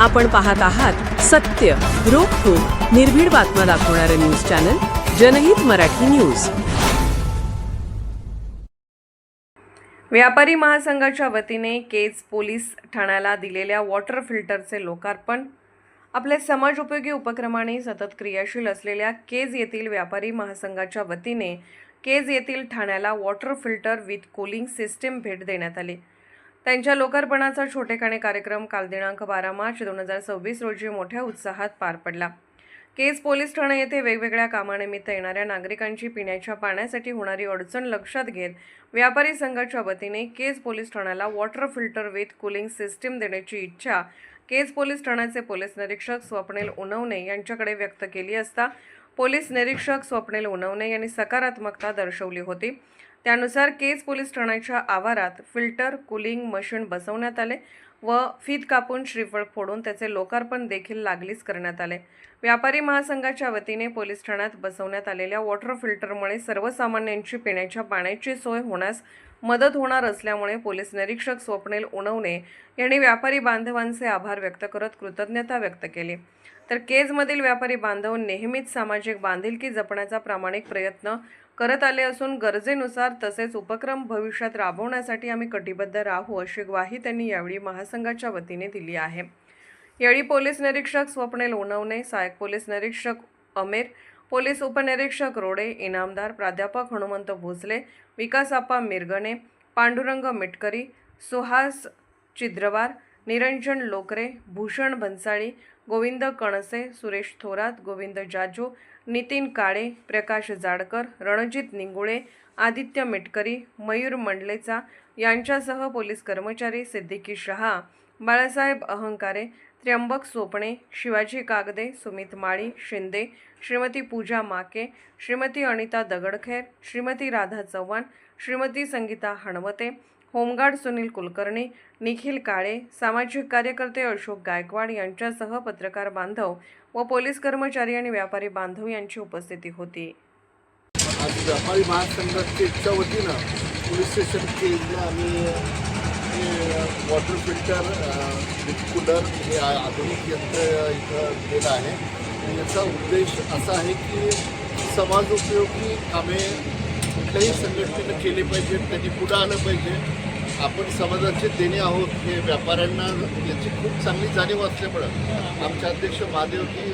आपण पाहत आहात सत्य, रोखठोक, निर्भीड बातम्या दाखवणारे न्यूज चॅनल जनहित मराठी न्यूज। व्यापारी महासंघाच्या वतीने केज पोलीस ठाण्याला दिलेल्या वॉटर फिल्टरचे लोकार्पण। आपल्या समाज उपयोगी उपक्रमाने सतत क्रियाशील असलेल्या केज येथील व्यापारी महासंघाच्या वतीने केज येथील ठाण्याला water filter with cooling system भेट देण्यात आली। त्यांच्या लोकार्पणाचा छोटेखानी कार्यक्रम काल दिनांक 12 मार्च 2026 रोजी मोठ्या उत्साहात पार पडला। केज पोलीस ठाणे येथे वेगवेगळ्या कामानिमित्त येणाऱ्या नागरिकांची पिण्याच्या पाण्यासाठी होणारी अडचण लक्षात घेत व्यापारी संघाच्या वतीने केज पोलीस ठाण्याला water filter with cooling system देण्याची इच्छा केज पोलीस ठाण्याचे पोलीस निरीक्षक स्वप्नील उनवणे यांच्याकडे व्यक्त केली असता पोलीस निरीक्षक स्वप्नील उनवणे यांनी सकारात्मकता दर्शवली होती। त्यानुसार केज पोलीस ठाण्याच्या आवारात फिल्टर कूलिंग मशीन बसवण्यात आले व फीत कापून श्रीफळ फोडून त्याचे लोकार्पण देखील लागलीच करण्यात आले। व्यापारी महासंघाच्या वतीने पोलीस ठाण्यात बसवण्यात आलेल्या वॉटर फिल्टरमुळे सर्वसामान्यांची पिण्याच्या पाण्याची सोय होण्यास मदत होणार असल्यामुळे पोलीस निरीक्षक स्वप्नील उनवणे यांनी व्यापारी बांधवांचे आभार व्यक्त करत कृतज्ञता व्यक्त केली। तर केजमधील व्यापारी बांधव नेहमीच सामाजिक बांधिलकी जपण्याचा प्रामाणिक प्रयत्न करत आले असून गरजेनुसार तसेच उपक्रम भविष्यात राबवण्यासाठी आम्ही कटिबद्ध राहू अशी ग्वाही त्यांनी यावेळी महासंघाच्या वतीने दिली आहे। यावेळी पोलीस निरीक्षक स्वप्नील उनवणे, सहाय्यक पोलीस निरीक्षक अमेर, पोलीस उपनिरीक्षक रोडे, इनामदार प्राध्यापक हनुमंत भोसले, विकासाप्पा मिरगणे, पांडुरंग मिटकरी, सुहास चिद्रवार, निरंजन लोकरे, भूषण भन्साळी, गोविंद कणसे, सुरेश थोरात, गोविंद जाजू, नितीन काळे, प्रकाश जाडकर, रणजित निंगुळे, आदित्य मिटकरी, मयूर मंडलेचा यांच्यासह पोलीस कर्मचारी सिद्दीकी शहा, बाळासाहेब अहंकारे, त्र्यंबक सोपणे, शिवाजी कागदे, सुमित माळी शिंदे, श्रीमती पूजा माके, श्रीमती अनिता दगडखेर, श्रीमती राधा चव्हाण, श्रीमती संगीता हणवते, होमगार्ड सुनील कुलकर्णी, निखिल काळे, सामाजिक कार्यकर्ते अशोक गायकवाड यांच्यासह पत्रकार बांधव व पोलीस कर्मचारी आणि व्यापारी बांधव यांची उपस्थिती होती। आज व्यापारी महासंघाच्या वतीनं पोलीस स्टेशन केजला आम्ही वॉटर फिल्टर विथ कूलर हे आधुनिक यंत्र इथं दिलेलं आहे। याचा उद्देश असा आहे की समाज उपयोगी कामे कुठल्याही संघटनेनं केली पाहिजे, त्यांनी पुढं आलं पाहिजे। आपण समाजाचे देणे आहोत हे व्यापाऱ्यांना याची खूप चांगली जाणीव असल्यामुळं आमचे अध्यक्ष महादेवजी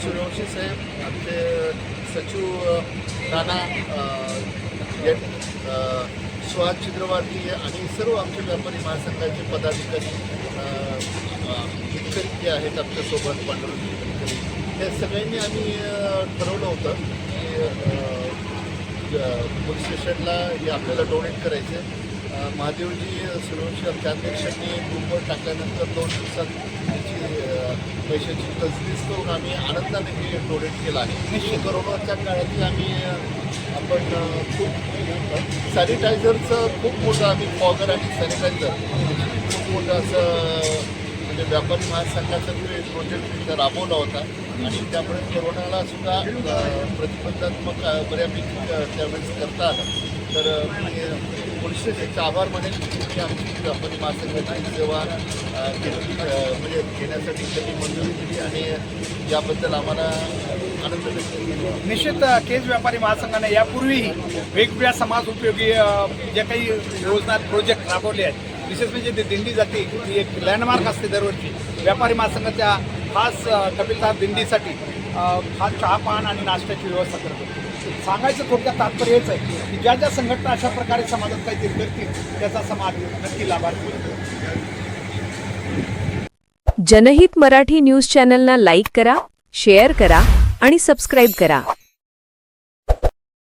सूर्यवंशी साहेब, आमचे सचिव राणा सुहास चिद्रवार आणि सर्व आमचे व्यापारी महासंघाचे पदाधिकारी जे आहेत आमच्यासोबत पांडुरंग मिटकरी, या सगळ्यांनी आम्ही ठरवलं होतं की पोलीस स्टेशनला हे आपल्याला डोनेट करायचं। महादेवजी सूर्यवंशी आमच्या अध्यक्षांनी ग्रुपवर टाकल्यानंतर 2 दिवसात त्याची पैशाची तजदीद करून आम्ही आनंदाने हे डोनेट केलं आहे। कोरोनाच्या काळातही आपण खूप सॅनिटायझरचं खूप मोठं आम्ही फॉगर आणि सॅनिटायझर खूप मोठं असं म्हणजे व्यापारी महासंघाचा प्रोजेक्ट इथं राबवला होता आणि त्यामुळे कोरोनाला सुद्धा प्रतिबंधात्मक बऱ्यापैकी त्यावेळेस करता आलं। तर मी पोलीस स्टेशनचे आभार मानेन की आमची व्यापारी महासंघाची सेवा म्हणजे घेण्यासाठी त्यांनी मंजुरी दिली आणि याबद्दल आम्हाला आनंद व्यक्त केला। निश्चित केज व्यापारी महासंघाने यापूर्वीही वेगवेगळ्या समाज उपयोगी जे काही योजना प्रोजेक्ट राबवले आहेत, विशेष म्हणजे दिंडी जाती ही एक लँडमार्क असते दरवर्षी। व्यापारी महासंघाच्या खास कपिलधार दिंडीसाठी खास चहापान आणि नाश्त्याची व्यवस्था करतो। सांगायचं थोडक्यात तात्पर्य हेच आहे की ज्या ज्या संघटना अशा प्रकारे समाजात काहीतरी करतील त्याचा समाज नक्की लाभार्थी होईल। जनहित मराठी न्यूज चॅनलला लाईक करा, शेअर करा आणि सबस्क्राईब करा।